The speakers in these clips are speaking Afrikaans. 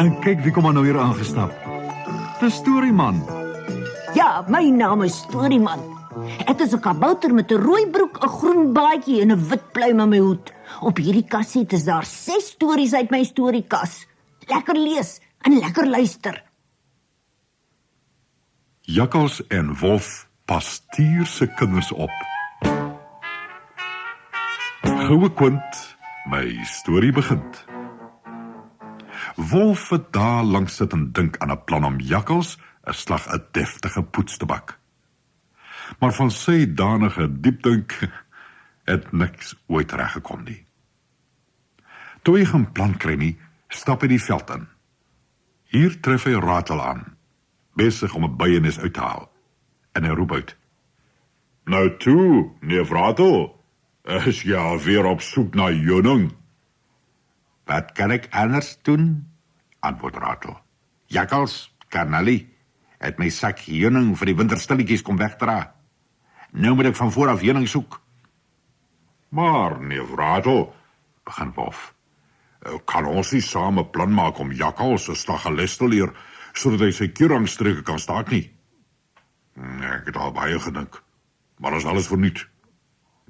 En kyk wie kom nou hier aangestap. Dis Storyman. Ja, my naam is Storyman. Ek is 'n kabouter met 'n rooi broek, 'n groen baadjie en 'n wit pluim aan my hoed. Op hierdie kasset is daar 6 stories uit my storiekas. Lekker lees en lekker luister. Jakkals en Wolf pas Tier se kinders op. Goue Quint, my storie begin. Wolf het daar langs sit en dink aan 'n plan om Jakkals 'n slag 'n deftige poets te bak. Maar van sy danige diepdink het niks ooit reggekom nie. Toe hy geen plan kry nie, stap hy die veld in. Hier tref hy Ratel aan, besig om 'n byenes uit te haal. En hy roep uit: "Nou toe, neef Ratel, is jy alweer op soek na heuning?" "Wat kan ek anders doen?" antwoord Ratel. "Jakkals, Karnalie, het my sak heuning vir die winterstilletjies kom wegdra. Nou moet ek van voor af heuning soek." "Maar, neef Ratel," begin Wolf, "kan ons nie saam 'n plan maak om Jakkals 'n slag les te leer, sodat hy sy kierangstreke kan staak nie?" "Ek het al baie gedink, maar dat is alles verniet.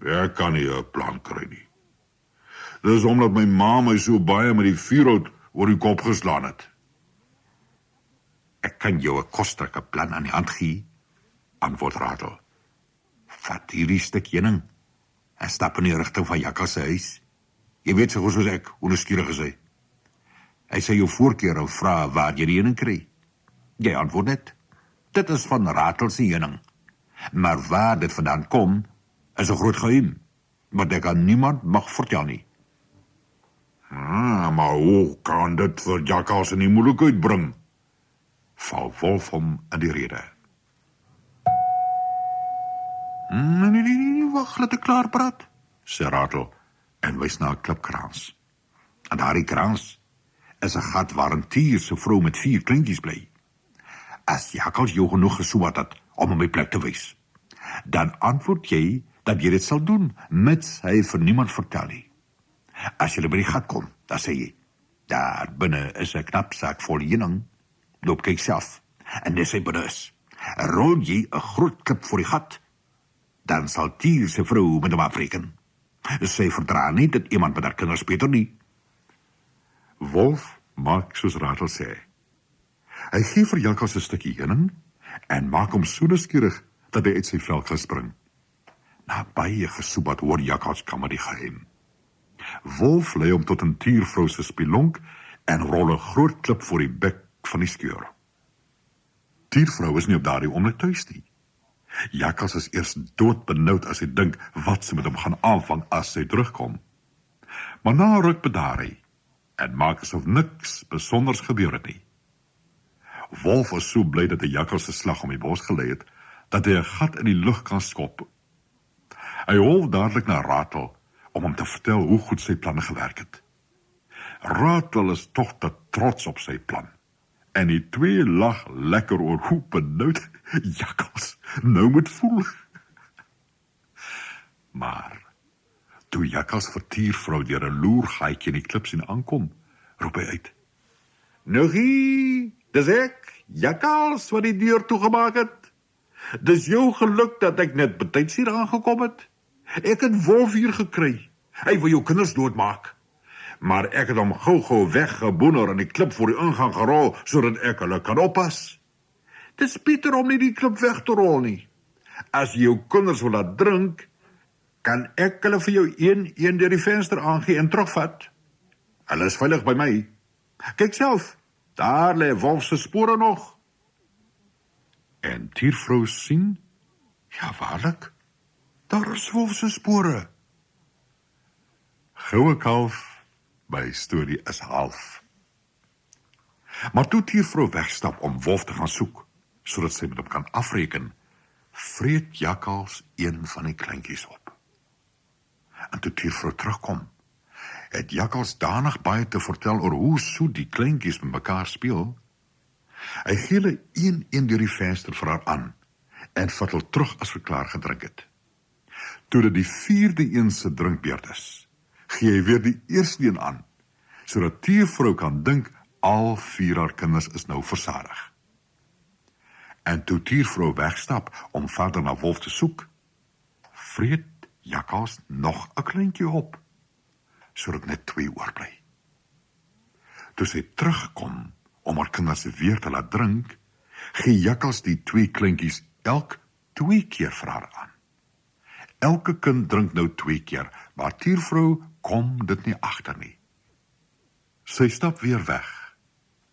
Ek kan nie 'n plan kry nie. Dis omdat my ma my so baie met die vuurhout oor die kop geslaan het." "Ek kan jou 'n kosterlike plan aan die hand gee," antwoord Ratel. "Vat hierdie stuk heuning en stap in die rigting van Jakkals se huis. Jy weet so goed soos ek, hoe nuuskierig is hy. Hy sê jou voorkeur en vra waar jy die heuning kry. Jy antwoord net, dit is van Ratel se heuning. Maar waar dit vandaan kom, is 'n groot geheim, wat ek aan niemand mag vertel nie." "Maar hoe kan dit vir Jakkals in die moeilikheid bring?" val Wolf hom in die rede. Nee, wag, laat ek klaar praat," sê Ratel en wys na 'n klipkrans. En daardie krans is 'n gat waarin Tier se vrou met 4 kleintjies bly. As Jakkals jou genoeg gesoat het om hom my plek te wys, dan antwoord jy dat jy dit sal doen, mits hy vir niemand vertel nie. As jy by die gat kom, dan sê jy, daar binne is 'n knap sak vol heuning. Loop kyk self, en dis hy binne is. Rol jy 'n groot klip voor die gat, dan sal Tier se vrou met hom afreken. Sy verdra nie dat iemand met haar kinders beter nie." Wolf maak soos Ratel sê. Hy gee vir Jakkals 'n stukkie heuning en maak hom so nuuskierig dat hy uit sy vel kan spring. Na baie gesoebat hoor Jakkals kammer die geheim. Wolf lei hom tot 'n Tiervrou se spilonk en rol 'n groot klip voor die bek van die skeur. Tiervrou is nie op daardie oomblik tuis nie. Jakkals is eers doodbenoud as hy dink wat sy met hom gaan aanvang as sy terugkom. Maar na 'n ruk bedaar hy en maak asof niks besonders gebeur het nie. Wolf was so bly dat hy Jakkals se slag om die bos gelei het, dat hy 'n gat in die lug kan skop. Hy hol dadelik na Ratel om hom te vertel hoe goed sy planne gewerk het. Ratel is tog te trots op sy plan. En die twee lag lekker oor hoe benoud Jakkals nou moet voel. Maar toe Jakkals vir Tiervrou deur 'n loergaatjie in die klip sien aankom, roep hy uit: "Nogie, dis ek, Jakkals, wat die deur toegemaak het. Dis jou geluk dat ek net betyds hier aangekom het. Ek het Wolf hier gekry. Hy wil jou kinders doodmaak. Maar ek het hom gou weggeboener en die klip voor die ingang gerol, sodat ek hulle kan oppas. Dis beter om nie die klip weg te rol nie. As jy jou kinders wil laat drink, kan ek hulle vir jou een deur die venster aangee en terugvat. Hulle is veilig by my. Kyk self, daar lê Wolf se spore nog." En Tiervrou sien, ja waarlik, daar is Wolf se spore. Goue kalf, my storie is half. Maar toe Tiervrou wegstap om Wolf te gaan soek, sodat sy met hom kan afreken, vreet Jakkals een van die kleintjies op. En toe Tiervrou terugkom, het Jakkals danig baie te vertel oor hoe soet die kleintjies met mekaar speel. Hy gee hulle een deur die venster vir haar aan en vat hulle terug as hy klaar gedrink het. Toe dit die 4de een se drinkbeurt is, gee hy weer die eerste een aan, sodat Tiervrou kan dink al 4 haar kinders is nou versadig. En toe Tiervrou wegstap om verder na Wolf te soek, vreet Jakkals nog 'n kleintjie op, sodat net 2 oorbly. Toe sy terugkom om haar kinders weer te laat drink, gee Jakkals die 2 kleintjies elk 2 keer vir haar aan. Elke kind drink nou 2 keer, maar Tiervrou kom dit nie agter nie. Sy stap weer weg,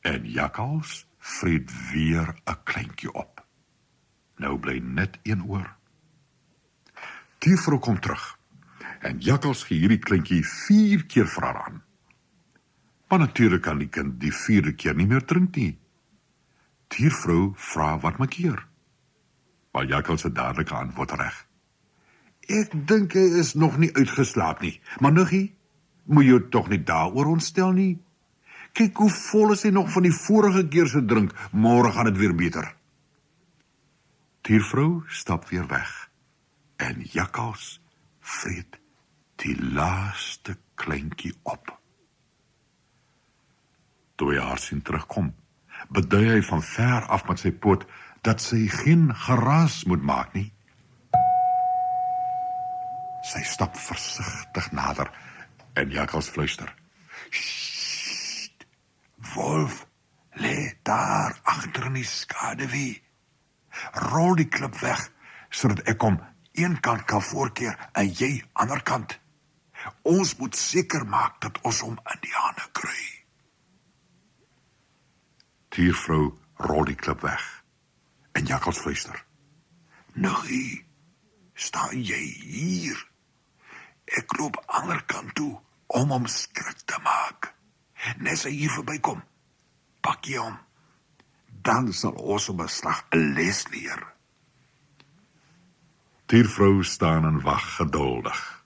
en Jakkals vreet weer 'n kleintjie op. Nou bly net 1 oor. Tiervrou kom terug, en Jakkals gee hierdie kleintjie 4 keer vir haar aan. Maar natuurlijk kan die kind die 4de keer nie meer drink nie. Tiervrou vra wat maak keer. Maar Jakkals het dadelik antwoord reg. Ek dink hy is nog nie uitgeslaap nie, maar nuggie, moet jy toch nie daaroor ontstel nie. Kyk hoe vol is hy nog van die vorige keer se drink, môre gaan dit weer beter. Tiervrou stap weer weg, en Jakkals vreet die laaste kleintjie op. Toe hy haar sien terugkom, bedui hy van ver af met sy poot dat sy geen geraas moet maak nie. Sy stap versigtig nader en Jakkals fluister. Sst, Wolf, lê daar agter in die skaduwee. Rol die klip weg, sodat ek hom een kant kan voorkeer en jy ander kant. Ons moet seker maak dat ons hom in die hande kry. Tiervrou rol die klip weg en Jakkals fluister. Nuggie, staan jy hier? Ek loop ander kant toe om hom skrik te maak. Net as hy hier verbykom, pak jy hom. Dan sal ons op 'n slag 'n les leer. Tiervrou staan en wag geduldig.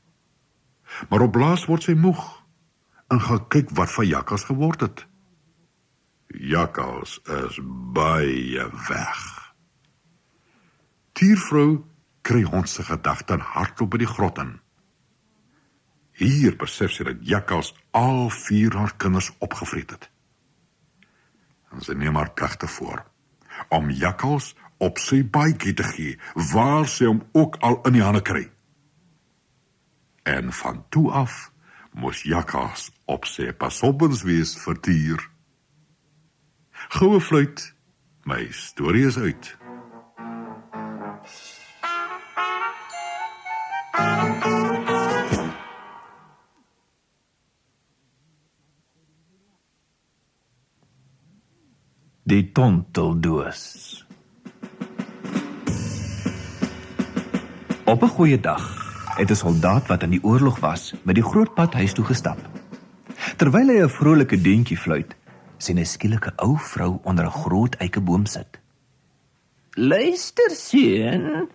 Maar op blaas word sy moeg en gaan kyk wat van Jakkals geword het. Jakkals is baie weg. Tiervrou kry hond se gedagte en hardloop by die grot in. Hier besef sy dat Jakkals al 4 haar kinders opgevreet het. En sy neem haar pligte voor om Jakkals op sy baadjie te gee, waar sy hom ook al in die hande kry. En van toe af moes Jakkals op sy pasoppens wees vir Tier. Goue fluit, my storie is uit. Die tonteldoos. Op 'n goeie dag het 'n soldaat wat in die oorlog was, met die groot pad huis toe gestap. Terwyl hy 'n vrolike deuntjie fluit, sien hy skielik 'n ou vrou onder 'n groot eikeboom sit. "Luister, seun,"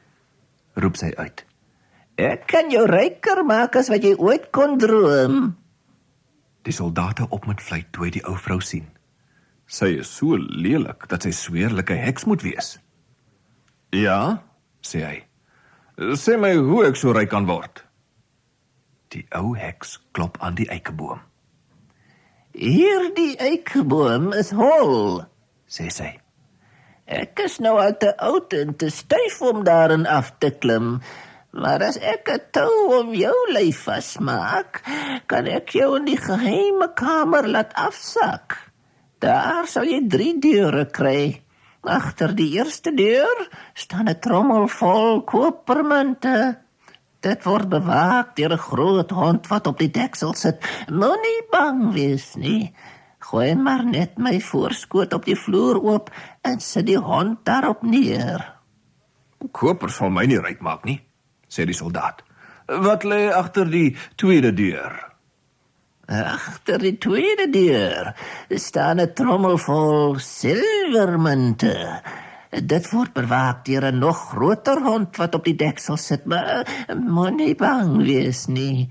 Roep sy uit. "ek kan jou ryker maak as wat jy ooit kon droom." Die soldate op met fluit toe hy die ou vrou sien. Sy is so lelik dat sy sweerlike heks moet wees. "Ja," sê hy. "Sê my hoe ek so ryk kan word." Die ou heks klop aan die eikeboom. "Hierdie eikeboom is hol," Sê sy. "Ek is nou al te oud en te styf om daarin af te klim, maar as ek 'n tou om jou lyf vasmaak, kan ek jou in die geheime kamer laat afsak. Daar sal jy 3 deure kry. Agter die eerste deur staan 'n trommel vol kopermunte. Dit word bewaak deur 'n groot hond wat op die deksel sit. Moenie bang wees nie. Gooi maar net my voorskoot op die vloer oop en sit die hond daarop neer." "Koper sal my nie ryk maak nie," sê die soldaat. "Wat lê agter die tweede deur?" Agter die tweede deur staan 'n trommel vol silwermunte. Dit word bewaak deur 'n nog groter hond wat op die deksel sit, maar moenie bang wees nie.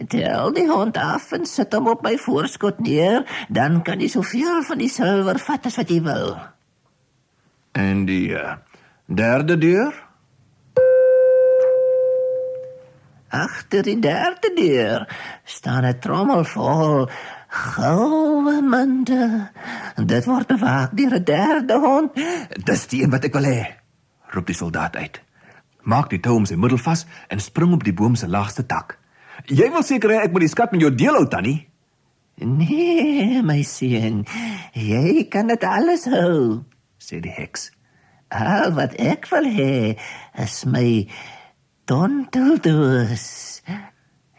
Tel die hond af en sit hom op my voorskot neer, dan kan jy soveel van die silwer vat as wat jy wil." En die derde deur? Agter die derde deur staan 'n trommel vol goue munte. dit word bewaak deur 'n derde hond. Dis die een wat ek wil hê, roep die soldaat uit. Maak die tou om sy middel vas en spring op die boom se laagste tak. Jy wil seker hê ek moet die skat met jou deel hou, Tannie? Nee, my seun, jy kan dit alles hou, sê die heks. Al wat ek wil hê, is my tonteldoos.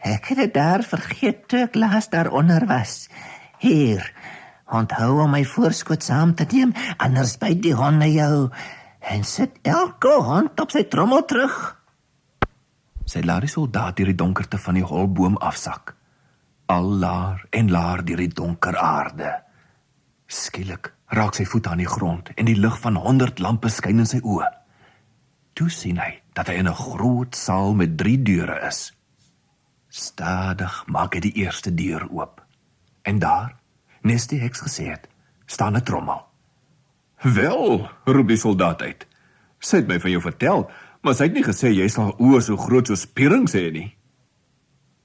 Ek het dit daar vergeet toe ek laas daaronder was. Hier, onthou om my voorskoot saam te neem, anders byt die honde jou. En sit elke hond op sy trommel terug. Sy laat die soldaat deur die donkerte van die holboom afsak. Al laer en laer deur die donker aarde. Skielik raak sy voet aan die grond en die lig van 100 lampe skyn in sy oë. Toe sien hy dat hy in 'n groot saal met 3 deure is. Stadig maak hy die eerste deur oop. En daar, nes die heks gesê het, staan 'n trommel. Wel, roep die soldaat uit. Sy het my van jou vertel, maar sy het nie gesê jy sal oë so groot soos pierings hê nie.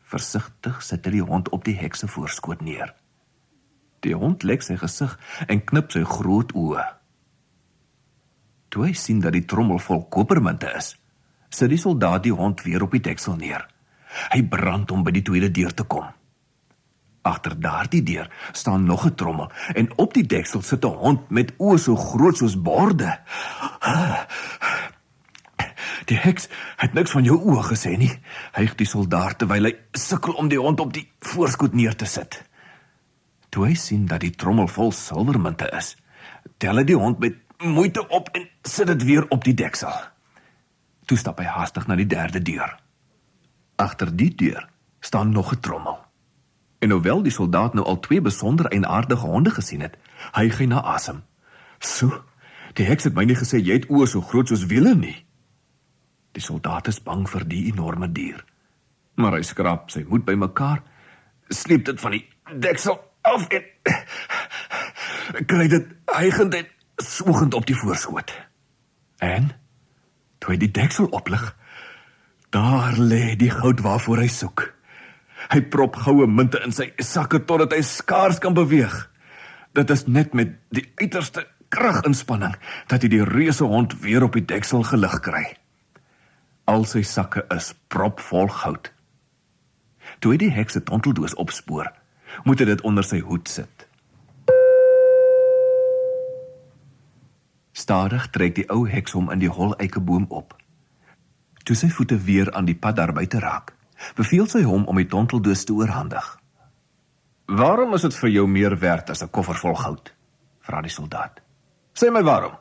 Versigtig sit hy die hond op die heks se voorskoot neer. Die hond lek sy gesig en knip sy groot oë. Toe hy sien dat die trommel vol kopermunte is, sit die soldaat die hond weer op die deksel neer. Hy brand om by die tweede deur te kom. Agter daardie deur staan nog 'n trommel en op die deksel sit 'n hond met oë so groot soos borde. Die heks het niks van jou oë gesê nie, hyg die soldaat terwyl hy sukkel om die hond op die voorskoot neer te sit. Toe hy sien dat die trommel vol silwermunte is, tel hy die hond met moeite op en sit dit weer op die deksel. Toe stap hy haastig na die derde deur. Agter die deur staan nog 'n trommel. En hoewel die soldaat nou al 2 besonder eienaardige honde gesien het, hyg hy na asem. So, die heks het my nie gesê jy het oë so groot soos wiele nie. Die soldaat is bang vir die enorme dier. Maar hy skraap sy moed bymekaar, sleep dit van die deksel af en kry dit hygend en swoegend op die voorskoot. En, toe hy die deksel oplig, daar lê die goud waarvoor hy soek. Hy prop goue munte in sy sakke totdat hy skaars kan beweeg. Dit is net met die uiterste kraginspanning dat hy die reuse hond weer op die deksel gelig kry. Al sy sakke is propvol goud. Toe hy die heks se tonteldoos opspoor, moet hy dit onder sy hoed sit. Stadig trek die ou heks hom in die hol eikeboom op. Toe sy voete weer aan die pad daar buite raak, beveel sy hom om die tonteldoos te oorhandig. Waarom is dit vir jou meer werd as 'n koffer vol goud? Vra die soldaat. Sê my waarom,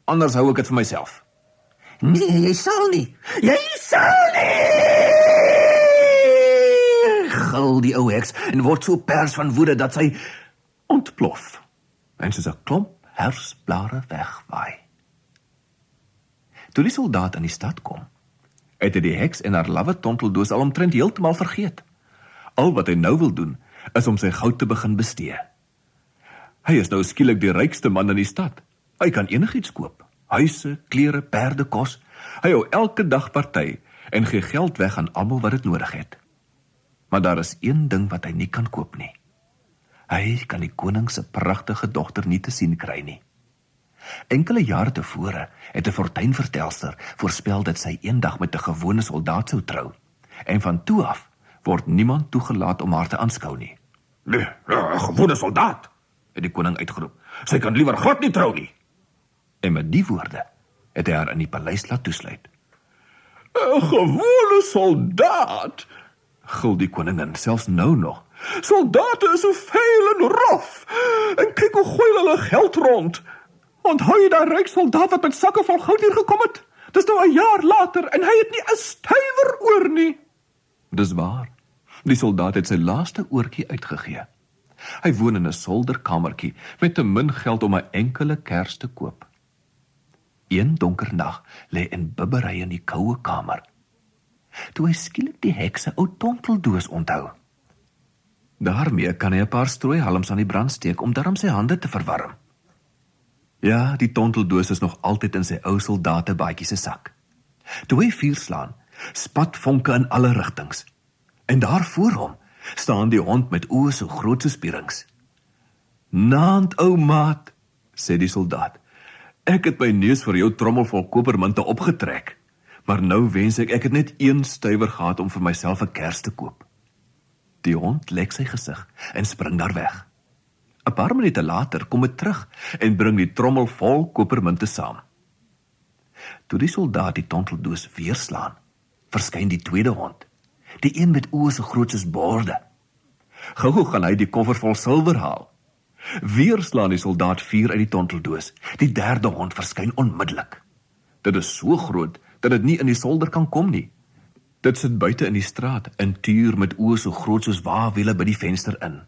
anders hou ek dit vir myself. Nee, jy sal nie. Jy sal nie! Gil die ou heks en word so pers van woede dat sy ontplof en soos 'n klomp herfsblare wegwaai. Toe die soldaat in die stad kom, het hy die heks en haar lawwe tonteldoos al omtrent heeltemal vergeet. Al wat hy nou wil doen, is om sy goud te begin bestee. Hy is nou skielik die rykste man in die stad. Hy kan enigiets koop. Huise, klere, perde, kos. Hy hou elke dag party en gee geld weg aan almal wat dit nodig het. Maar daar is een ding wat hy nie kan koop nie. Hy kan die koning se pragtige dogter nie te sien kry nie. Enkele jare tevore het 'n fortuinvertelster voorspel dat sy eendag met 'n gewone soldaat sou trou. En van toe af word niemand toegelaat om haar te aanskou nie. Nee, 'n gewone soldaat, het die koning uitgeroep. Sy kan liewer glad nie trou nie. En met die woorde het hy haar in die paleis laat toesluit. 'n gewone soldaat, gil die koningin selfs nou nog. Soldate is so vuil en rof, en kyk hoe gooi hulle geld rond. Onthou jy daai ryk soldaat wat met sakke vol goud hier gekom het? Dis nou 'n jaar later en hy het nie 'n stywer oor nie. Dis waar. Die soldaat het sy laaste oortjie uitgegee. Hy woon in 'n solderkamertjie met te min geld om 'n enkele kers te koop. Een donker nag lê in bibbery in die koue kamer. Toe hy skielik die heks se ou tonteldoos onthou. Daarmee kan hy 'n paar strooihalms aan die brand steek om daarom sy hande te verwarm. Ja, die tonteldoos is nog altyd in sy ou soldatebaadjie se sak. Toe hy vuur slaan, spat vonke in alle rigtings. En daar voor hom staan die hond met oë so groot soos pierings. "Naand, ou maat," sê die soldaat. "Ek het my neus vir jou trommel vol kopermunte opgetrek, maar nou wens ek het net 1 stuiwer gehad om vir myself 'n kers te koop." Die hond lek sy gesig en spring daar weg. 'n Paar minute later kom het terug en bring die trommel vol kopermunte saam. Toe die soldaat die tonteldoos weer slaan, verskyn die tweede hond, die een met oë so groot soos borde. Gou gaan hy die koffer vol silwer haal. Weer slaan die soldaat 4 uit die tonteldoos. Die derde hond verskyn onmiddellik. Dit is so groot dat dit nie in die solder kan kom nie. Dit sit buite in die straat en tuur met oë so groot soos waawiele by die venster in.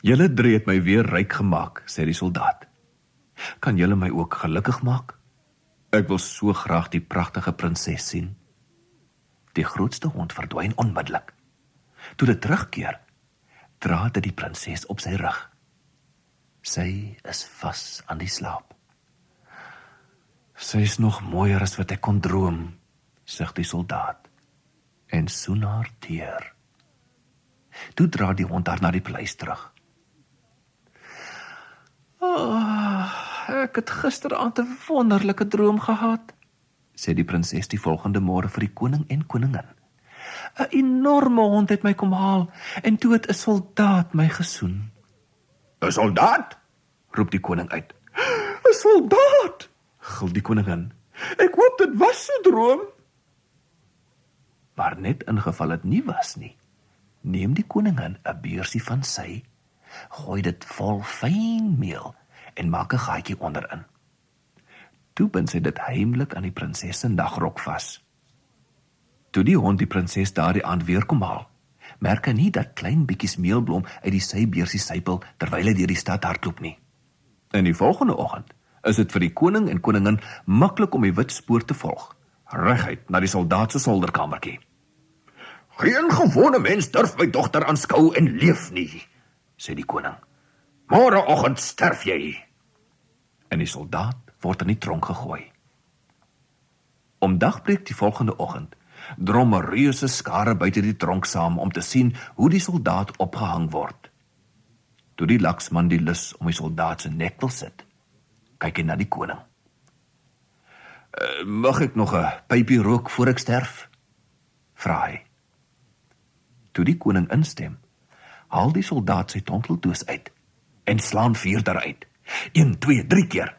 "Julle 3 het my weer ryk gemaak," sê die soldaat. "Kan julle my ook gelukkig maak? Ek wil so graag die pragtige prinses sien." Die grootste hond verdwyn onmiddellik. Toe dit terugkeer, dra dit die prinses op sy rug. Sy is vas aan die slaap. "Sy is nog mooier as wat ek kon droom," sug die soldaat, en soen haar teer. Toe dra die hond haar na die paleis terug. "Ek het gisteraand 'n wonderlike droom gehad," sê die prinses die volgende môre vir die koning en koningin. "'n Enorme hond het my kom haal, en toe het 'n soldaat my gesoen." "'n Soldaat?" roep die koning uit. "'n Soldaat!" gil die koningin. "Ek hoop dit was 'n droom." Maar net in geval dit nie was nie, neem die koningin 'n beursie van sy, gooi dit vol fyn meel en maak 'n gaatjie onderin. Toe bind sy dit heimlik aan die prinses se nagrok vas. Toe die hond die prinses daardie aand weer kom haal, merk hy nie dat klein bietjies meelblom uit die sybeursie sypel terwyl hy deur die stad hardloop nie. In die volgende oggend is dit vir die koning en koningin maklik om die wit spoor te volg, reguit na die soldaat se solderkamertjie. "Geen gewone mens durf my dogter aanskou en leef nie," sê die koning. "Môreoggend sterf jy." En die soldaat word in die tronk gegooi. Om dagbreek die volgende oggend drom 'n reuse skare buite die tronk saam om te sien hoe die soldaat opgehang word. Toe die laksman die lus om die soldaat se nek wil sit, kyk hy na die koning. "Mag ek nog 'n pypie rook voor ek sterf?" vra hy. Toe die koning instem, haal die soldaat sy tonteldoos uit en slaan 4 daaruit. 1, 2, 3 keer.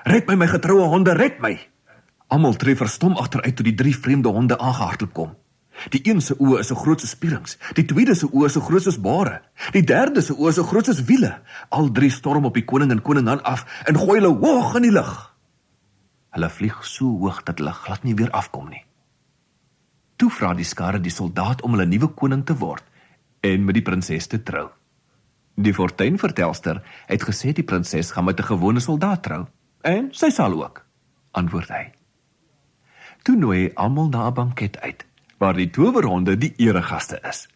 "Red my, my getroue honde, red my!" Almal tree verstom agteruit toe die 3 vreemde honde aangehardloop kom. Die een se oë is so groot soos spierings, die tweede se oë is so groot soos bare, die derde se oë is so groot soos wiele. Al 3 storm op die koning en koningin af en gooi hulle hoog in die lug. Hulle vlieg so hoog dat hulle glad nie weer afkom nie. Toe vra die skare die soldaat om hulle nuwe koning te word en met die prinses te trou. Die fortuinvertelster het gesê die prinses gaan met 'n gewone soldaat trou, en sy sal ook, antwoord hy. Toe nooi hy almal na 'n banket uit, waar die towerhonde die eregaste is.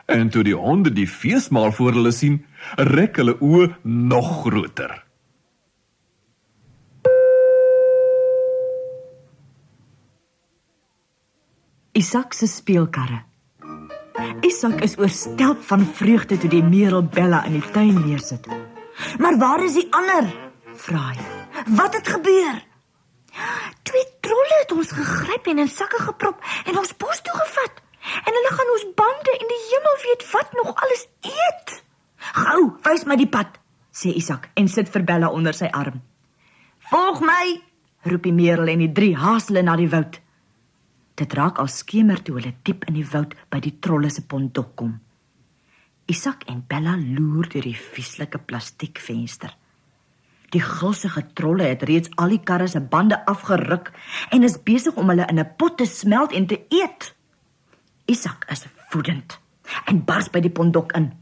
En toe die honde die feesmaal voor hulle sien, rek hulle oë nog groter. Isak se speelkarre. Isak is oorstelp van vreugde toe die merel Bella in die tuin neersit. "Maar waar is die ander?" vra hy. "Wat het gebeur?" "2 trolle het ons gegryp en in sakke geprop en ons bos toe gevat. En hulle gaan ons bande en die hemel weet wat nog alles eet." "Gou, wys my die pad," sê Isak en sit vir Bella onder sy arm. "Volg my," roep die merel en die 3 haas hulle na die woud. Dit raak al skemer toe hulle diep in die woud by die trolle se pondok kom. Isak en Bella loer deur die vieslike plastiekvenster. Die gulsige trolle het reeds al die karre se bande afgeruk en is besig om hulle in 'n pot te smelt en te eet. Isak is woedend en bars by die pondok in.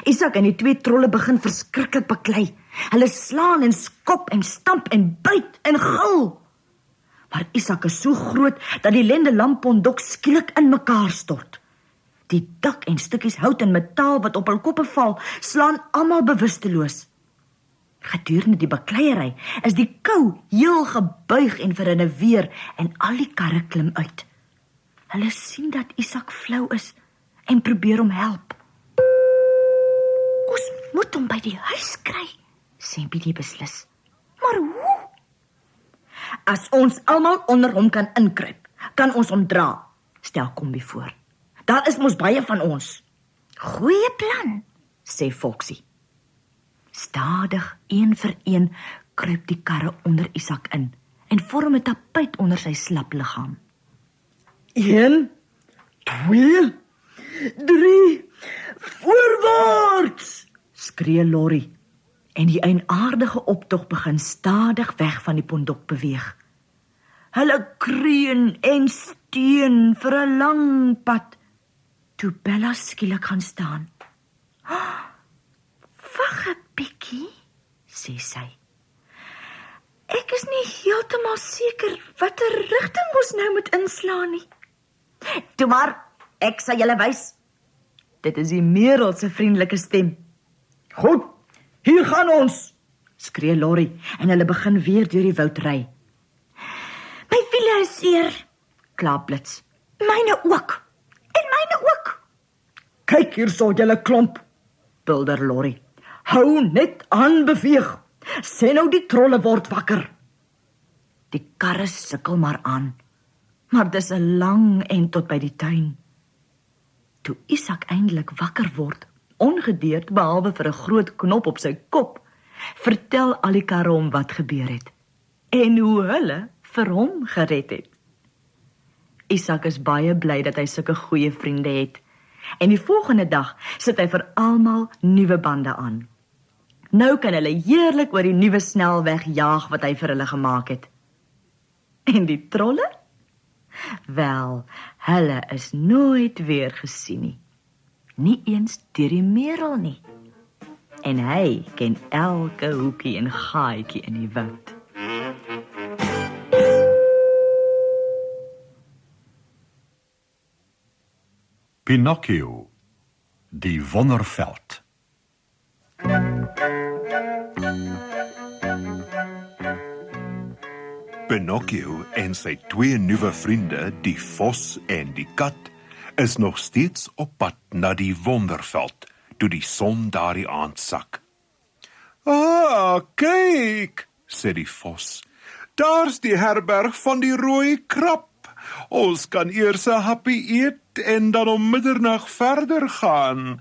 Isak en die 2 trolle begin verskriklik baklei. Hulle slaan en skop en stamp en byt en gil. Maar Isak is so groot dat die lendelamppondok skielik in mekaar stort. Die dak en stukkies hout en metaal wat op hul koppe val, slaan almal bewusteloos. Gedurende die bakleierery is die kou heel gebuig en verinneweer en al die karre klim uit. Hulle sien dat Isak flou is en probeer hom help. Ons moet hom by die huis kry, sê Bietjie beslis. Maar hoe? As ons almal onder hom kan inkruip, kan ons hom dra, stel Kombi voor. Daar is mos baie van ons. Goeie plan, sê Foxie. Stadig, een vir een, kruip die karre onder Isak in en vorm 'n tapuit onder sy slap liggaam. 1, 2, 3, voorwaarts, skree Lorry. En die eienaardige optog begin stadig weg van die pondok beweeg. Hulle kreun en steun vir 'n lang pad, toe Bella skielik gaan staan. Wag 'n bietjie, sê sy. Ek is nie heeltemal seker watter rigting ons nou moet inslaan nie. Toe maar, ek sal julle wys. Dit is die Merel se vriendelike stem. Goed, hier gaan ons, skree Lorry en hulle begin weer deur die woud ry. My wiele is seer, kla Blits. Myne ook. En myne ook. Kyk hierso julle klomp, bulder Lorry. Hou net aan beweeg. Sê nou die trolle word wakker. Die karre sukkel maar aan. Maar dis 'n lang en tot by die tuin. Toe Isak eindelik wakker word, ongedeerd behalwe vir 'n groot knop op sy kop, vertel al die karre hom wat gebeur het en hoe hulle vir hom gered het. Isak is baie bly dat hy sulke goeie vriende het en die volgende dag sit hy vir almal nuwe bande aan. Nou kan hulle heerlik oor die nuwe snelweg jaag wat hy vir hulle gemaak het. En die trolle? Wel, hulle is nooit weer gesien nie. Nie eens deur die Merel nie. En hy ken elke hoekie en gaaitjie in die woud. Pinocchio, die Wonderveld. Pinocchio en sy twee nuwe vriende, die vos en die kat, is nog steeds op pad na die Wonderveld, toe die son daardie aand sak. Ah, kyk, sê die vos. Daar's die herberg van die rooi krab. Ons kan eers 'n happie eet en dan om middernag verder gaan.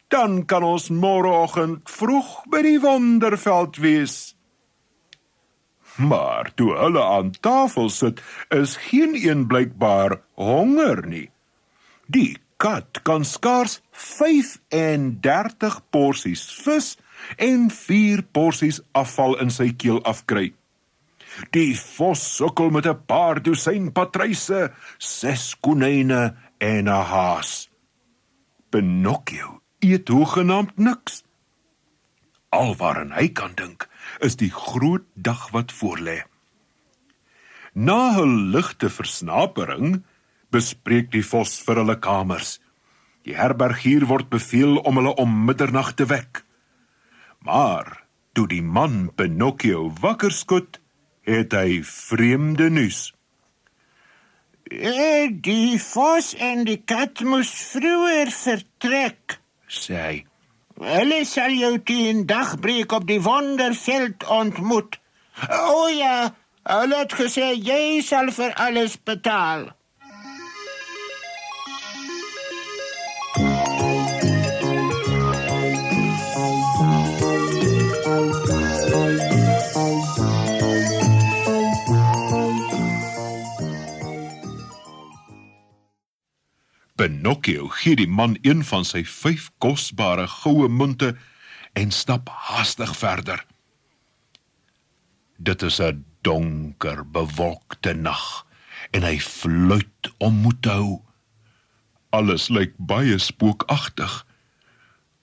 Dan kan ons môreoggend vroeg by die Wonderveld wees. Maar toe hulle aan tafel sit, is geen een blykbaar honger nie. Die kat kan skaars 35 porsies vis en 4 porsies afval in sy keel afkry. Die vos sukkel met 'n paar dosyn patryse, 6 konyne en 'n haas. Pinocchio eet hoegenaamd niks. Alwaarin hy kan dink, is die groot dag wat voorlê. Na 'n ligte versnapering bespreek die vos vir hulle kamers. Die herbergier word beveel om hulle om middernag te wek. Maar toe die man Pinocchio wakker skud, het hy vreemde nuus. Die vos en die kat moes vroeër vertrek, Sê hy, hulle sal jou teen dagbreek op die Wonderveld ontmoet. O ja, hulle het gesê jy sal vir alles betaal. Pinocchio gee die man een van sy 5 kosbare goue munte en stap haastig verder. Dit is 'n donker, bewolkte nag en hy fluit om moed te hou. Alles lyk baie spookagtig.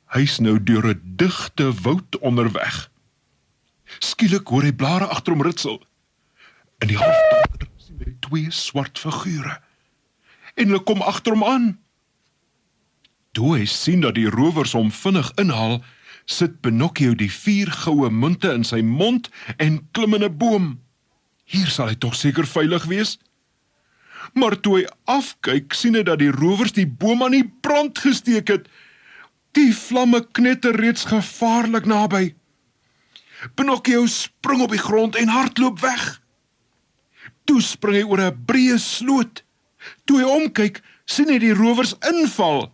Hy's nou deur 'n digte woud onderweg. Skielik hoor hy blare agter hom ritsel. In die halfdonker sien hy 2 swart figure. En hulle kom agter hom aan. Toe hy sien dat die rowers hom vinnig inhaal, sit Pinocchio die 4 goue munte in sy mond en klim in 'n boom. Hier sal hy tog seker veilig wees. Maar toe hy afkyk, sien hy dat die rowers die boom aan die brand gesteek het. Die vlamme knetter reeds gevaarlik naby. Pinocchio spring op die grond en hardloop weg. Toe spring hy oor 'n breë sloot. Toe hy omkyk, sien hy die rowers inval.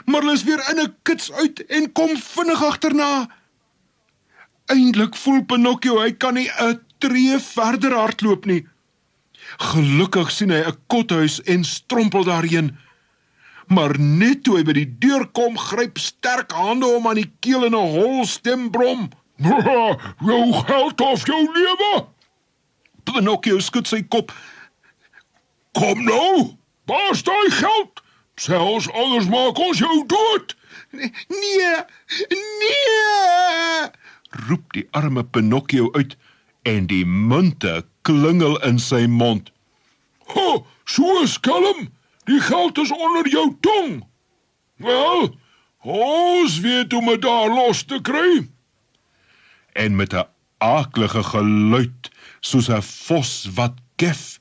Maar hulle is weer in 'n kits uit en kom vinnig agterna. Eindelik voel Pinocchio hy kan nie 'n tree verder hardloop nie. Gelukkig sien hy 'n kothuis en strompel daarheen. Maar net toe hy by die deur kom, gryp sterk hande hom aan die keel en 'n hol stem brom. Jou geld of jou lewe? Pinocchio skud sy kop. Kom nou, waar is daai geld? Selfs anders maak ons jou dood. Nee, roep die arme Pinocchio uit en die munte klingel in sy mond. Ho, so skelm, die geld is onder jou tong. Wel, ons weet hoe om dit daar los te kry. En met 'n aaklige geluid, soos 'n vos wat kef,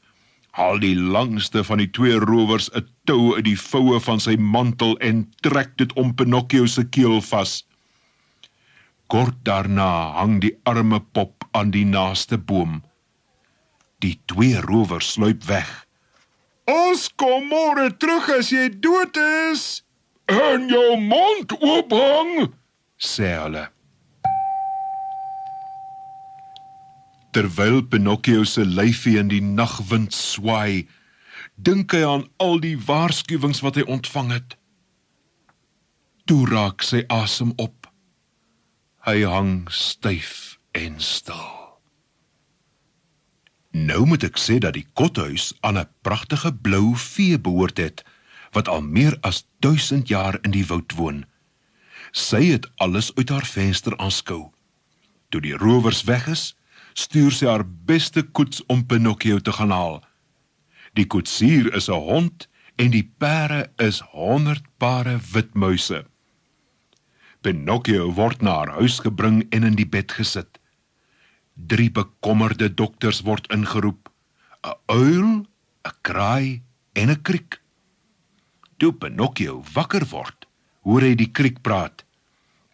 haal die langste van die twee rowers 'n tou uit die voue van sy mantel en trek dit om Pinocchio se keel vas. Kort daarna hang die arme pop aan die naaste boom. Die twee rowers sluip weg. Ons kom môre terug as jy dood is. En jou mond oophang, sê hulle. Terwyl Pinocchio se lyfie in die nagwind swaai, dink hy aan al die waarskuwings wat hy ontvang het. Toe raak sy asem op. Hy hang styf en stil. Nou moet ek sê dat die kothuis aan 'n pragtige blou vee behoort het, wat al meer as 1000 jaar in die woud woon. Sy het alles uit haar venster aanskou. Toe die rowers weg is, stuur sy haar beste koets om Pinocchio te gaan haal. Die koetsier is 'n hond en die perde is 100 pare witmuise. Pinocchio word na haar huis gebring en in die bed gesit. 3 bekommerde dokters word ingeroep, 'n uil, 'n kraai en 'n kriek. Toe Pinocchio wakker word, hoor hy die kriek praat.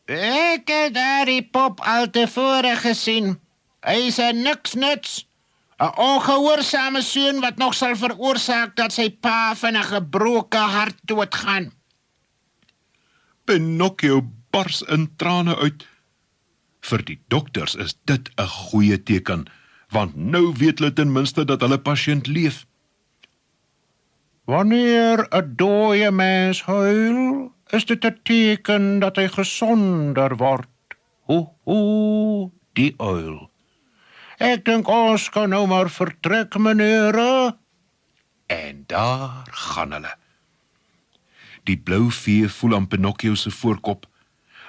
Ek het daardie pop al tevore gesien. Hy is 'n niksnuts, 'n ongehoorsame seun wat nog sal veroorsaak dat sy pa van 'n gebroke hart doodgaan. Pinocchio bars in trane uit. Vir die dokters is dit 'n goeie teken, want nou weet hulle ten minste dat hulle pasiënt leef. Wanneer 'n dooie mens huil, is dit 'n teken dat hy gesonder word. Ho, die uil. Ek dink ons kan nou maar vertrek, meneere. En daar gaan hulle. Die blou vee voel aan Pinocchio se voorkop.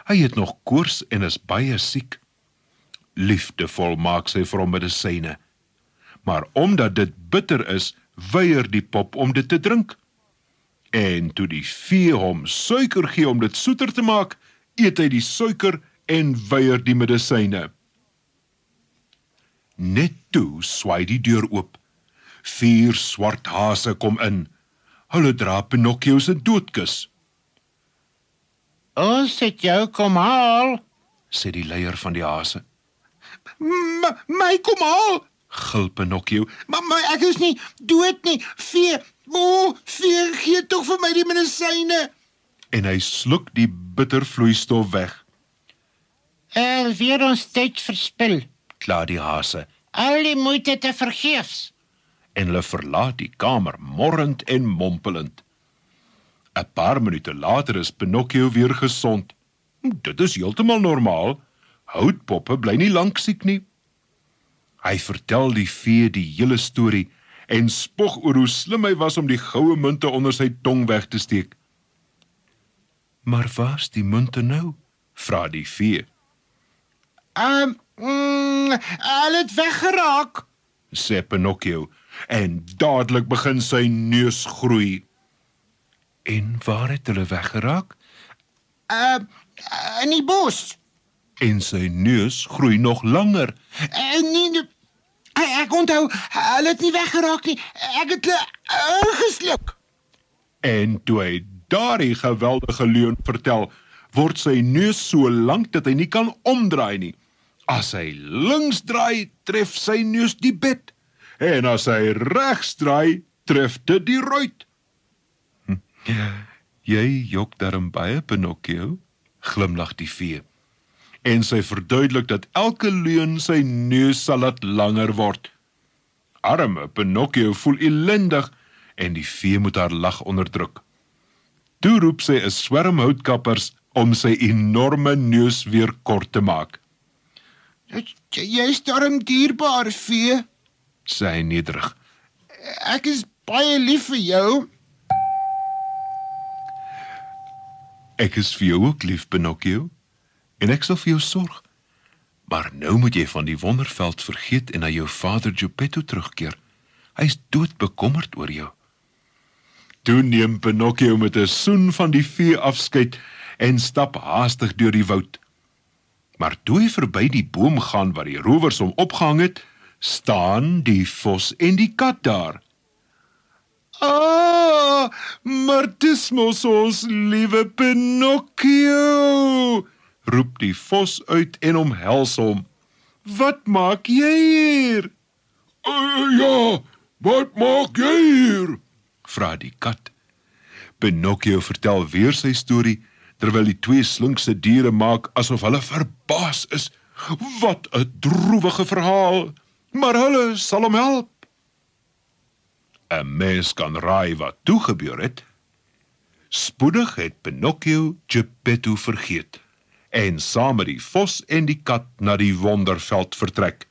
Hy het nog koors en is baie siek. Liefdevol maak sy vir hom medisyne. Maar omdat dit bitter is, weier die pop om dit te drink. En toe die vee hom suiker gee om dit soeter te maak, eet hy die suiker en weier die medisyne. Net toe swaai die deur oop. 4 swart hase kom in. Hulle dra Pinocchio se doodkus. Ons het jou kom haal, Sê die leier van die hase. My kom haal, gil Pinocchio. Maar ek is nie dood nie. Vee, vee, gee tog vir my die medisyne. En hy sluk die bitter vloeistof weg. Weer ons tyd verspil. Kla die hase. Al die moeite te vergeefs. En hulle verlaat die kamer morrend en mompelend. 'n Paar minute later is Pinocchio weer gesond. Dit is heeltemal normaal. Houtpoppe bly nie lank siek nie. Hy vertel die vee die hele storie en spog oor hoe slim hy was om die goue munte onder sy tong weg te steek. Maar waar's die munte nou? Vra die vee. Hulle het weggeraak, sê Pinocchio, en dadelik begin sy neus groei. En waar het hulle weggeraak? In die bos. En sy neus groei nog langer. Ek onthou, hulle het nie weggeraak nie. Ek het hulle ingesluk. En toe hy daardie geweldige leuen vertel, word sy neus so lank dat hy nie kan omdraai nie. As hy links draai, tref sy neus die bed. En as hy regs draai, tref dit die ruit. Jy jok darm baie, Pinocchio, glimlag die vee. En sy verduidelik dat elke leuen sy neus sal laat langer word. Arme Pinocchio voel ellendig en die vee moet haar lag onderdruk. Toe roep sy 'n swerm houtkappers om sy enorme neus weer kort te maak. Jy is darm dierbaar, vee, Sê hy nederig. ek is baie lief vir jou. Ek is vir jou ook lief, Pinocchio, en ek sal vir jou sorg. Maar nou moet jy van die wonderveld vergeet en na jou vader Geppetto terugkeer. Hy is doodbekommerd oor jou. Toe neem Pinocchio met 'n soen van die vee afskeid en stap haastig deur die woud. Maar toe hy verby die boom gaan waar die rowers hom opgehang het, staan die vos en die kat daar. Ah, maar dis mos ons liewe Pinocchio, roep die vos uit en omhels hom. Wat maak jy hier? Ja, wat maak jy hier? Vra die kat. Pinocchio vertel weer sy storie, terwyl die twee slinkse diere maak asof hulle verbaas is. Wat 'n droewige verhaal, maar hulle sal hom help. 'n Mens kan raai wat toe gebeur het. Spoedig het Pinocchio Geppetto vergeet en saam met die vos en die kat na die wonderveld vertrek.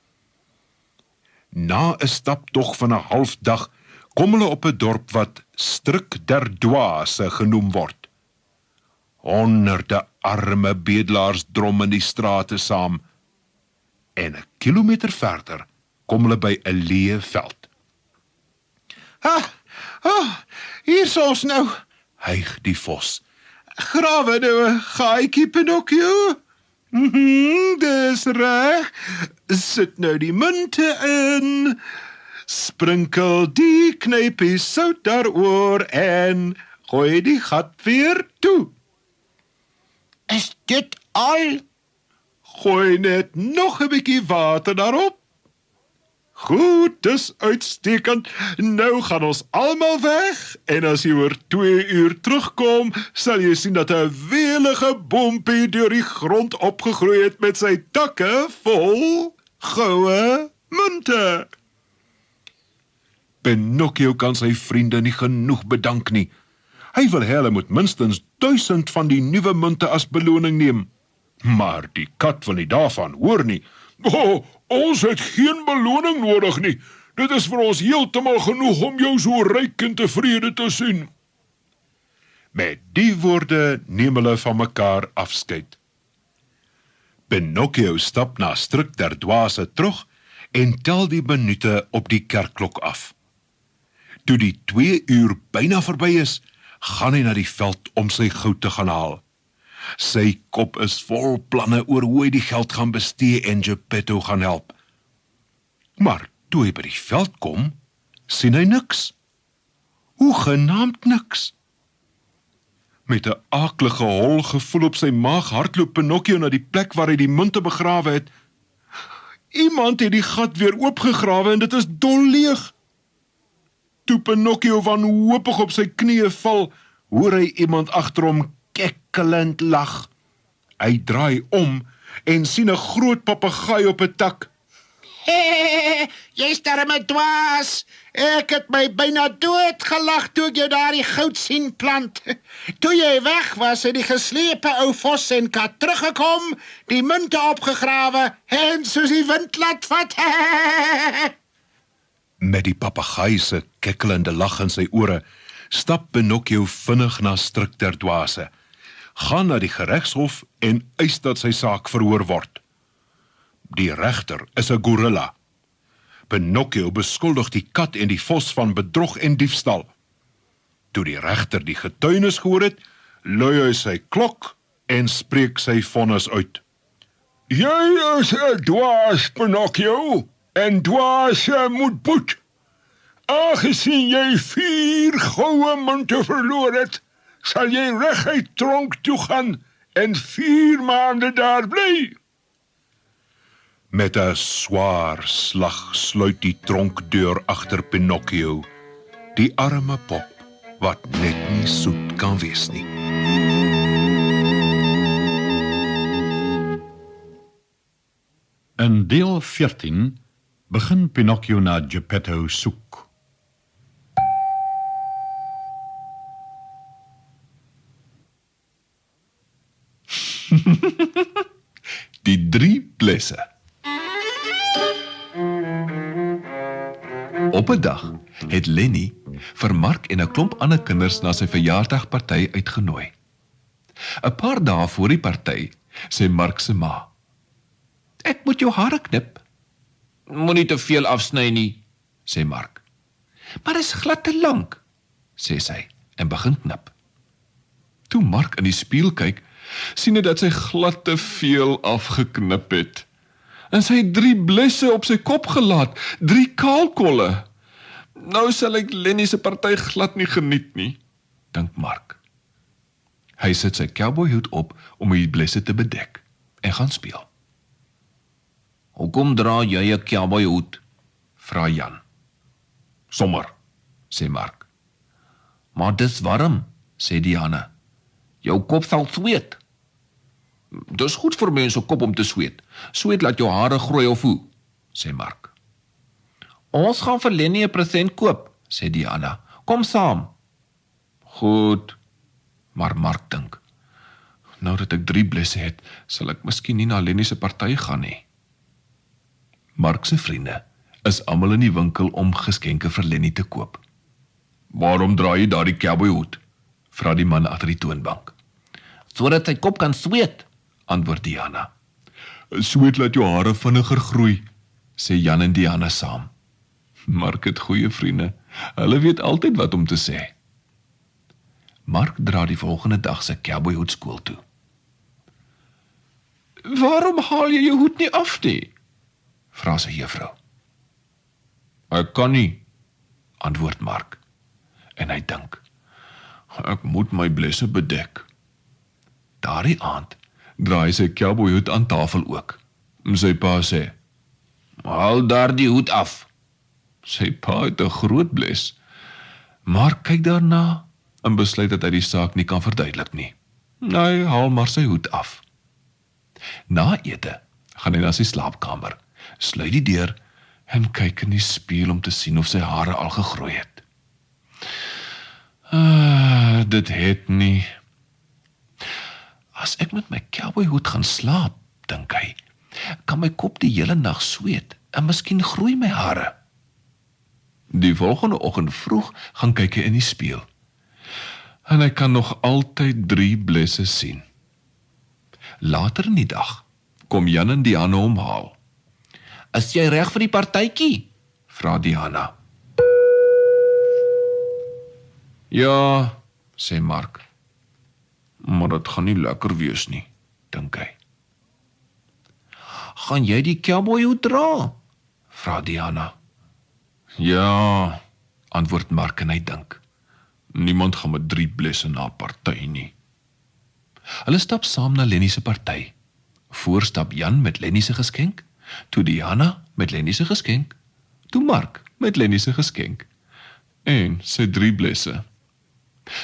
Na 'n staptog van 'n halfdag kom hulle op 'n dorp wat Stryk der Dwaase genoem word. Honderde arme bedelaars drom in die strate saam en 'n kilometer verder kom hulle by 'n leë veld. Hier is ons nou. Hyg die vos. Grawe nou 'n gaatjie, Pinocchio. Dis reg. Sit nou die munte in. Sprinkel die knypie sout daaroor en gooi die gat weer toe. Is dit al? Gooi net nog 'n bietjie water daarop. Goed, dis uitstekend. Nou gaan ons almal weg en as jy oor 2 uur terugkom, sal jy sien dat 'n welige boompie deur die grond opgegroei het met sy takke vol goue munte. Pinocchio kan sy vriende nie genoeg bedank nie. Hy wil hulle moet minstens 1000 van die nuwe munte as beloning neem. Maar die kat wil nie daarvan hoor nie. Ons het geen beloning nodig nie. Dit is vir ons heeltemal genoeg om jou so ryk en tevrede te sien. Met die woorde neem hulle van mekaar afskeid. Pinocchio stap na Stryk der Dwaase terug en tel die minute op die kerkklok af. Toe die 2 uur byna verby is, gaan hy na die veld om sy goud te gaan haal. Sy kop is vol planne oor hoe hy die geld gaan bestee en Geppetto gaan help. Maar toe hy by die veld kom, sien hy niks. Hoegenaamd niks. Met 'n aaklige hol gevoel op sy maag hardloop Pinocchio na die plek waar hy die munte begrawe het. Iemand het die gat weer oopgegrawe en dit is dolleeg. Toe Pinocchio wanhoopig op sy knieë val, hoor hy iemand agter hom kekkelend lag. Hy draai om en sien 'n groot papegaai op 'n tak. Jy's darm 'n dwaas. Ek het my byna dood gelag toe ek jou daardie goud sien plant. Toe jy weg was, het die geslepe ou vos en kat teruggekom, die munte opgegrawe en soos die wind laat vat. Met die papegaai se kekkelende lag in sy ore, stap Pinocchio vinnig na Stryk der Dwaase, gaan na die geregshof en eis dat sy saak verhoor word. Die regter is 'n gorilla. Pinocchio beskuldig die kat en die vos van bedrog en diefstal. Toe die regter die getuienis gehoor het, lui hy sy klok en spreek sy vonnis uit. Jy is 'n dwaas, Pinocchio, en dwaase moet boet. Aangesien jy 4 goue munte verloor het, sal jy reguit tronk toe gaan en 4 maande daar bly. Met 'n swaar slag sluit die tronkdeur agter Pinocchio, die arme pop wat net nie soet kan wees nie. In deel 14 begin Pinocchio na Geppetto soek. Die 3 blesse. Op 'n dag het Lenny vir Mark en 'n klomp ander kinders na sy verjaarsdagparty uitgenooi. 'n Paar dae voor die party sê Mark se ma: "Ek moet jou hare knip." "Moenie te veel afsny nie," sê Mark. "Maar dit is glad te lank," sê sy en begin knip. Toe Mark in die spieël kyk, sien hy dat sy glad te veel afgeknip het. En sy het 3 blesse op sy kop gelaat, 3 kaalkolle. Nou sal ek Lenny se party glad nie geniet nie, dink Mark. Hy sit sy cowboyhoed op om die blesse te bedek en gaan speel. "Hoekom dra jy 'n cowboyhoed?" vra Jan. "Sommer," sê Mark. "Maar dis warm," sê Diana. "Jou kop sal sweet." "Dis goed vir mense kop om te sweet. Sweet laat jou hare groei of hoe," sê Mark. "Ons gaan vir Lenny 'n present koop," sê Diana. "Kom saam." "Goed," maar Mark dink. Nou dat ek 3 blesse het, sal ek miskien nie na Lenny se party gaan nie. Mark se vriende is almal in die winkel om geskenke vir Lenny te koop. "Waarom dra jy daardie cowboyhoed?" vra die man agter die toonbank. "Sodat sy kop kan sweet," antwoord Diana. "Sweet laat jou hare vinniger groei," sê Jan en Diana saam. Mark het goeie vriende. Hulle weet altyd wat om te sê. Mark dra die volgende dag sy cowboyhoed skool toe. "Waarom haal jy jou hoed nie af nie?" vra sy juffrou. "Ek kan nie," antwoord Mark. En hy dink, "Ek moet my blesse bedek." Daardie aand draai sy cowboyhoed aan tafel ook. Sy pa sê, "Haal daar die hoed af." Sy pa het 'n groot bles. Mark kyk daarna en besluit dat hy die saak nie kan verduidelik nie. Hy haal maar sy hoed af. Na ete gaan hy na sy slaapkamer, sluit die deur en kyk in die spieël om te sien of sy hare al gegroei het. Dit het nie. As ek met my cowboyhoed gaan slaap, dink hy, kan my kop die hele nag sweet en miskien groei my hare. Die volgende oggend vroeg gaan kyk hy in die spieël. En hy kan nog altyd 3 blesse sien. Later in die dag kom Jan en Diana hom haal. "Is jy reg vir die partytjie?" vra Diana. "Ja," sê Mark. "Maar dit gaan nie lekker wees nie," dink hy. "Gaan jy die cowboyhoed dra?" vra Diana. "Ja," antwoord Mark en hy dink. "Niemand gaan met 3 blesse na 'n party nie." Hulle stap saam na Lenny se party. Voor stap Jan met Lenny se geskenk, toe Diana met Lenny se geskenk, toe Mark met Lenny se geskenk en sy 3 blesse.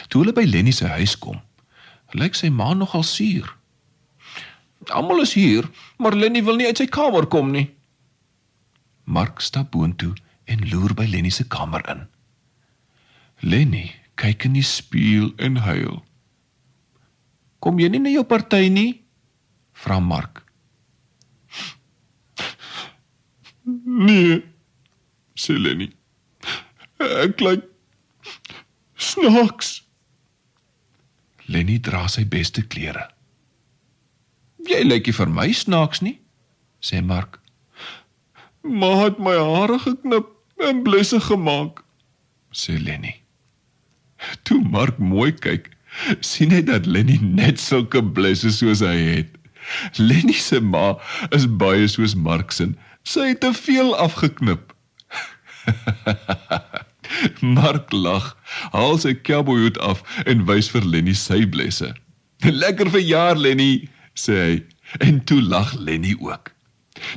Toe hulle by Lenny se huis kom, lyk sy ma nogal suur. "Almal is hier, maar Lenny wil nie uit sy kamer kom nie." Mark stap boontoe en loer by Lenny se kamer in. Lenny kyk in die spieël en huil. "Kom jy nie na jou party nie?" vra Mark. "Nee," sê Lenny. "Ek lyk snaaks." Lenny dra sy beste klere. "Jy lyk nie vir my snaaks nie," sê Mark. "Ma het my hare geknip en blesse gemaak," sê Lenny. Toe Mark mooi kyk, sien hy dat Lenny net sulke blesse soos hy het. Lenny se ma is baie soos Mark se. Sy het te veel afgeknip. Mark lag, haal sy cowboyhoed af en wys vir Lenny sy blesse. Lekker verjaar, Lenny, sê hy, en toe lag Lenny ook.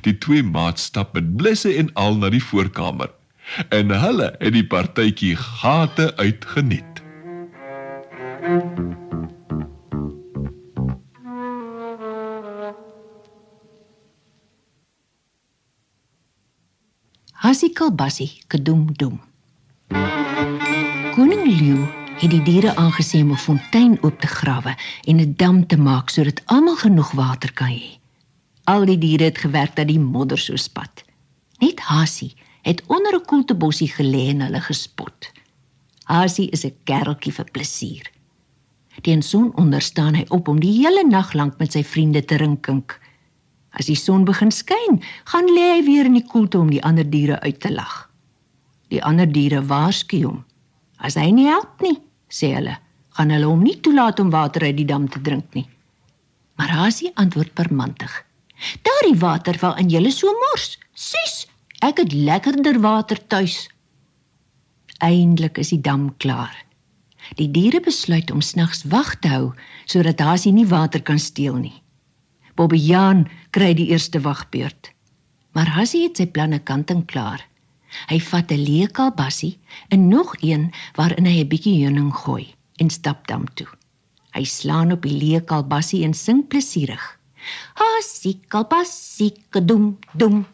Die twee maats stap met blisse en al na die voorkamer, en hulle het die partytjie gate uitgeniet. Hasie Kalbassie, kadoem doem. Koning Leeu het die diere aangesê om 'n fontein oop te grawe en 'n dam te maak sodat almal genoeg water kan hê. Al die diere het gewerk dat die modder so spat. Net Hasie het onder 'n koeltebossie gelê en hulle gespot. Hasie is 'n kereltjie vir plesier. Teen sononder staan hy op om die hele nag lank met sy vriende te rinkink. As die son begin skyn, gaan lê hy weer in die koelte om die ander diere uit te lag. Die ander diere waarsku hom. As hy nie help nie, sê hulle, gaan hulle hom nie toelaat om water uit die dam te drink nie. Maar Hasie antwoord permantig. Daardie water waarin julle so mors, sies, ek het lekkerder water tuis. Eindelik is die dam klaar. Die diere besluit om snags wag te hou, sodat Hasie nie water kan steel nie. Bobbejaan kry die eerste wagbeurt. Maar Hasie het sy planne kant en klaar. Hy vat 'n leë kalbassie en nog een waarin hy 'n bietjie heuning gooi en stap dam toe. Hy slaan op die leë kalbassie en sing plesierig. Hasie kalbassie, kadoem doem.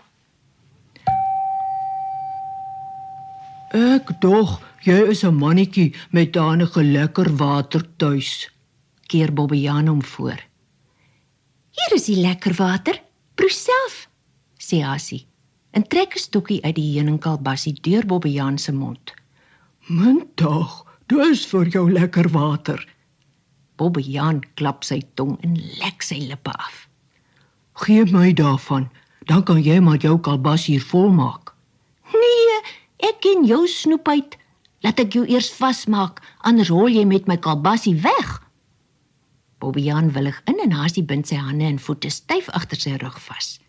Ek dog, jy is 'n mannetjie met danige lekker water tuis, keer Bobbejaan hom voor. Hier is die lekker water, proe self, sê Hasie, en trek 'n stokkie uit die heuningkalbassie deur Bobbejaan se mond. Mindag, dis vir jou lekker water. Bobbejaan klap sy tong en lek sy lippe af. Geef my daarvan, dan kan jy maar jou kalbassie hier volmaak. Nee, ek ken jou snoep uit. Laat ek jou eers vasmaak, anders hol jy met my kalbassie weg. Bobbejaan willig in en Hasie bind sy hande en voete styf agter sy rug vas.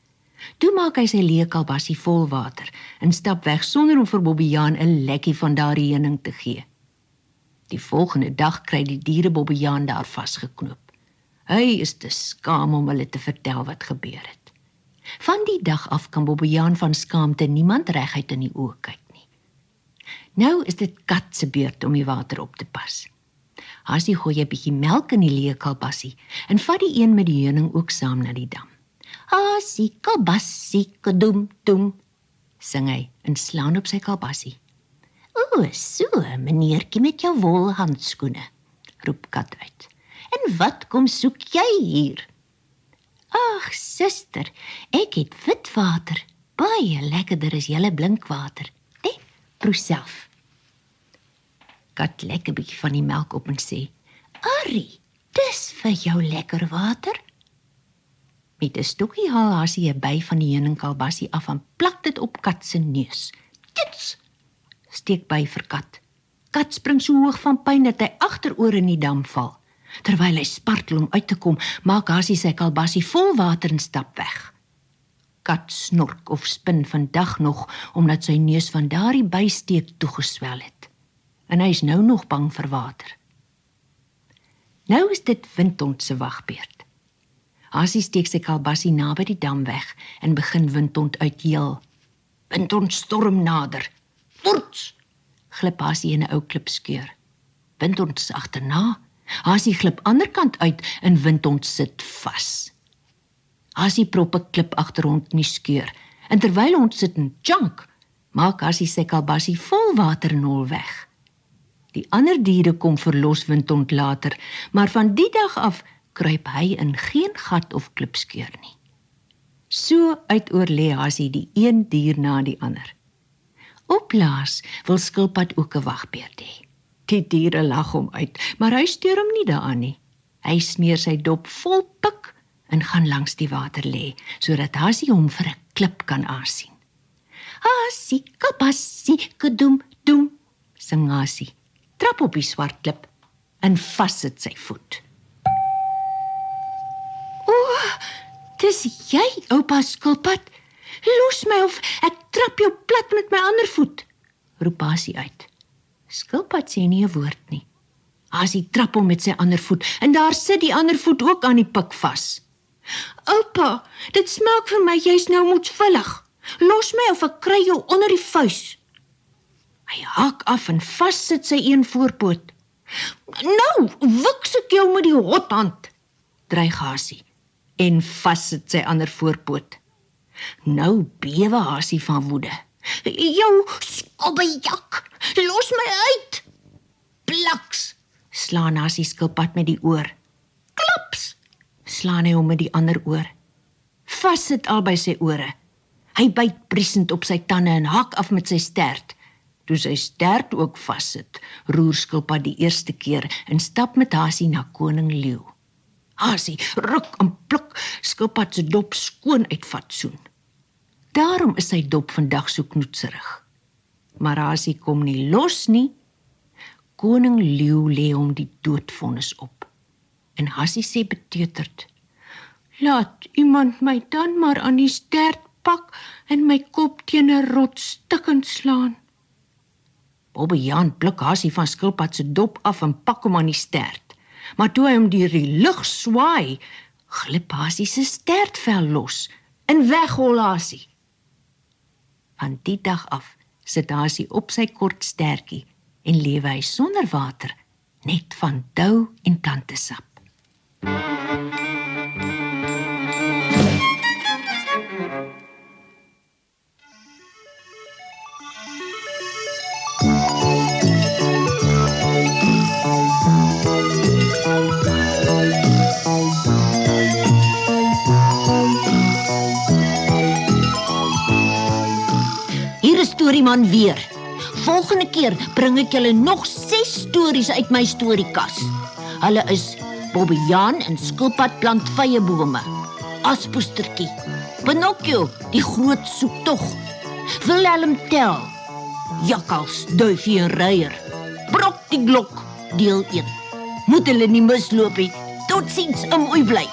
Toe maak hy sy leë kalbassie vol water en stap weg sonder om vir Bobbejaan 'n lekkie van daardie heuning te gee. Die volgende dag kry die diere Bobbejaan daar vasgeknoop. Hy is te skaam om hulle te vertel wat gebeur het. Van die dag af kan Bobbejaan van skaamte niemand reguit in die oë kyk nie. Nou is dit Kat se beurt om die water op te pas. Hasie gooi 'n bietjie melk in die leë kalbassie en vat die een met die heuning ook saam na die dam. Hasie kalbassie, kadoem doem, sing hy en slaan op sy kalbassie. O, so, meneertjie met jou wolhandskoene, roep Kat uit. En wat kom soek jy hier? Ag, suster, ek het wit water, baie lekkerder as julle blinkwater. Proe self. Kat lek 'n bietjie van die melk op en sê, Arrie, dis vir jou lekker water. Met 'n stokkie haal Hasie 'n by van die heuningkalbassie af en plak dit op Kat se neus. Tits! Steek by vir Kat. Kat spring so hoog van pyn dat hy agteroor in die dam val. Terwyl hy spartel om uit te kom, maak Hasie sy kalbassie vol water en stap weg. Kat snork of spin vandag nog, omdat sy neus van daardie bysteek toegeswel het. En hy is nou nog bang vir water. Nou is dit Windhond se wagbeurt. Hasie steek sy kalbassie naby die dam weg en begin Windhond uitjeel. Windhond storm nader. Voorts! Glip Hasie in 'n ou klipskeur. Windhond is agterna. Hasie glip anderkant uit en Windhond sit vas. Hasie prop 'n klip agter hond in die skeur en terwyl hond sit en jank, maak Hasie sy kalbassie vol water en hol weg. Die ander diere kom verlos Windhond later, maar van die dag af kruip hy in geen gat of klipskeur nie. So uitoorlê Hasie die een dier na die ander. Oplaas wil Skilpad ook 'n wagbeurt hê. Die diere lag hom uit, maar hy steur hom nie daaraan nie. Hy smeer sy dop vol pik en gaan langs die water lê, sodat Hasie hom vir 'n klip kan aansien. Hasie, kalbassie, kadoem doem, sing Hasie, trap op die swart klip en vassit sy voet. O, dis jy, oupa Skilpad. Los my of ek trap jou plat met my ander voet, roep Hasie uit. Skilpad sê nie 'n woord nie. Hasie trap hom met sy ander voet en daar sit die ander voet ook aan die pik vas. Oupa, dit smaak vir my jy's nou moedsvullig. Los my of ek kry jou onder die vuis. Hy haak af en vassit sy een voorpoot. Nou, wiks ek jou met die hothand, dreig Hasie en vassit sy ander voorpoot. Nou bewe Hasie van woede. Jou skobbejak, los my uit! Plaks, slaan Hasie skilpad met die oor. Klaps, slaan hy hom met die ander oor. Vassit albei sy ore. Hy byt briesend op sy tande en hak af met sy stert. Toe sy stert ook vassit, roer skilpad die eerste keer en stap met Hasie na koning leeu. Hasie ruk en pluk skilpad se dop skoon uit fatsoen. Daarom is sy dop vandag so knoetserig. Maar Hasie kom nie los nie. Koning leeu lê hom die doodvonnis op. En Hasie sê beteuterd: "Laat iemand my dan maar aan die stert pak en my kop teen 'n rots stikkend slaan." Bobbejaan pluk Hasie van skilpad se dop af en pak hom aan die stert. Maar toe hy hom deur die lug swaai, glip Hasie se stertvel los en weghol Hasie. Van die dag af sit Hasie op sy kort stertjie en lewe hy sonder water, net van dou en plantesap. Hier is Storieman weer. Volgende keer bring ek julle nog 6 stories uit my storiekas. Hulle is Bobbejaan en Skilpad plant vyebome, Aspoestertjie, Pinocchio, die groot soektog, Wilhelm Tell, Jakkals, Duifie en Reier, Brok die Glok, deel 1. Moet hulle nie misloop nie. Totsiens, mooi bly.